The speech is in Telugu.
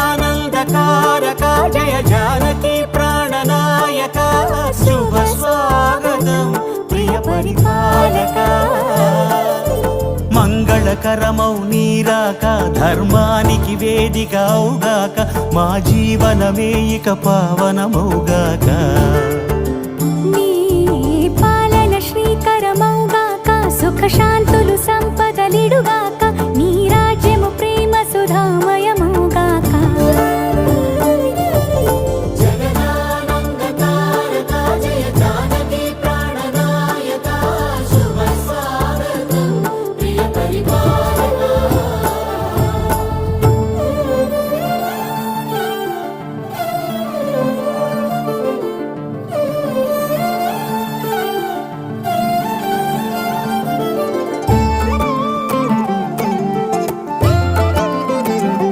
జగదానందకారక జయ జానకి ప్రాణనాయక శుభ స్వాగతం ప్రియ పరిపాలక మంగళకరమౌ నీరాక ధర్మానికి వేదిక అవుగాక మా జీవనమే ఇక పావనమౌగాక నీ పాలన శ్రీకరమౌగాక సుఖ శాంతులు సంపదలిడుగాక